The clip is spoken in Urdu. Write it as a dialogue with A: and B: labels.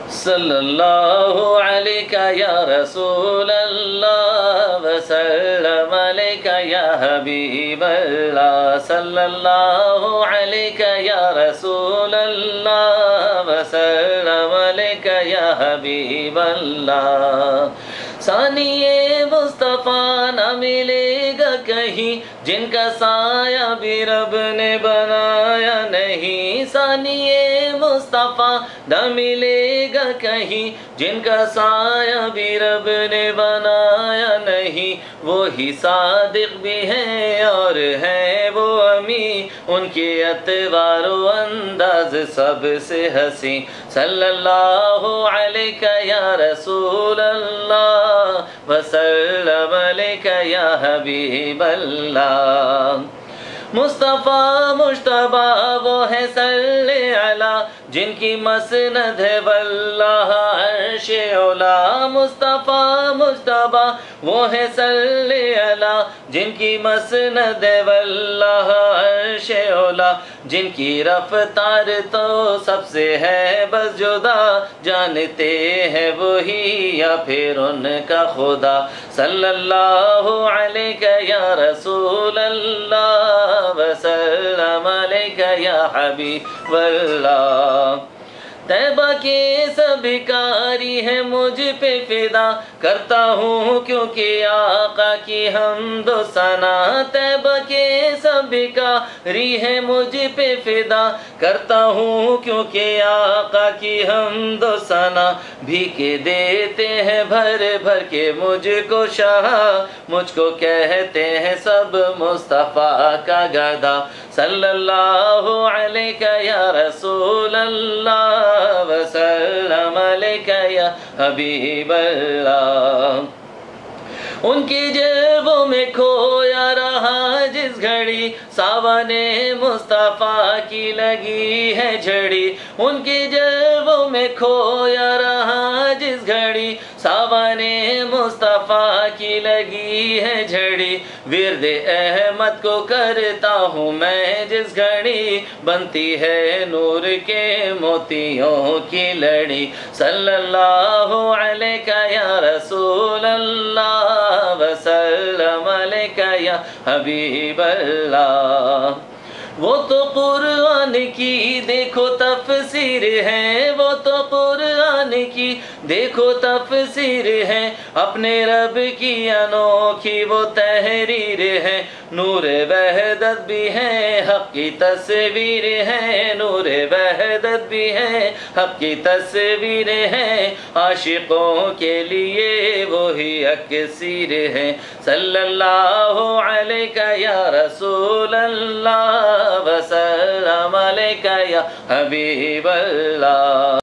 A: صلی اللہ علیک یا رسول اللہ وسلم علیک یا حبیب اللہ صلی اللہ علیک یا رسول اللہ وسلم علیک یا حبیب اللہ ثانی مصطفیٰ نہ ملے گا کہیں جن کا سایہ بھی رب نے بنایا نہیں ثانی مصطفیٰ نہ ملے گا کہیں جن کا سایہ بھی رب نے بنایا نہیں وہی صادق بھی ہیں اور ہیں وہ امی ان کے اطوار و انداز سب سے حسین صلی اللہ علیک یا رسول اللہ وسلم علیک یا حبیب اللہ مصطفیٰ مجتبی وہ ہے صلی علی جن کی مسند ہے واللہ عرش اولا مصطفیٰ مجتبی وہ ہے صلی علی جن کی مسند ہے واللہ عرش اولا جن کی رفتار تو سب سے ہے بس جدا جانتے ہیں وہی یا پھر ان کا خدا صلی اللہ علیک یا رسول اللہ وسلم علیک یا حبیب اللہ طیبہ کے سب کاری ہے مجھ پہ فدا کرتا ہوں کیونکہ آقا کی حمد و ثنا طیبہ کے سب کاری ہے مجھ پہ فدا کرتا ہوں کیونکہ آقا کی حمد و ثنا بھیکے دیتے ہیں بھر بھر کے مجھ کو شاہ مجھ کو کہتے ہیں سب مصطفیٰ کا گدا صلی اللہ علیک یا رسول اللہ وسلم علیک یا حبیب اللہ ان کی جیبوں میں کھویا رہا جس گھڑی ساون مصطفیٰ کی لگی ہے جھڑی ان کی جیبوں میں کھویا رہا جس گھڑی ساون مصطفیٰ کی لگی ہے جھڑی ورد احمد کو کرتا ہوں میں جس گھڑی بنتی ہے نور کے موتیوں کی لڑی صلی اللہ علیک یا رسول اللہ وسلم علیک یا حبیب اللہ وہ تو قرآن کی دیکھو تفسیر ہے وہ تو قرآن کی دیکھو تفسیر ہے اپنے رب کی انوکھی وہ تحریر ہے نور وحدت بھی ہے حق کی تصویر ہے نور وحدت بھی ہے حق کی تصویر ہے عاشقوں کے لیے وہی اکسیر ہے صلی اللہ علیک یا رسول اللہ وسلم علیک یا حبیب اللہ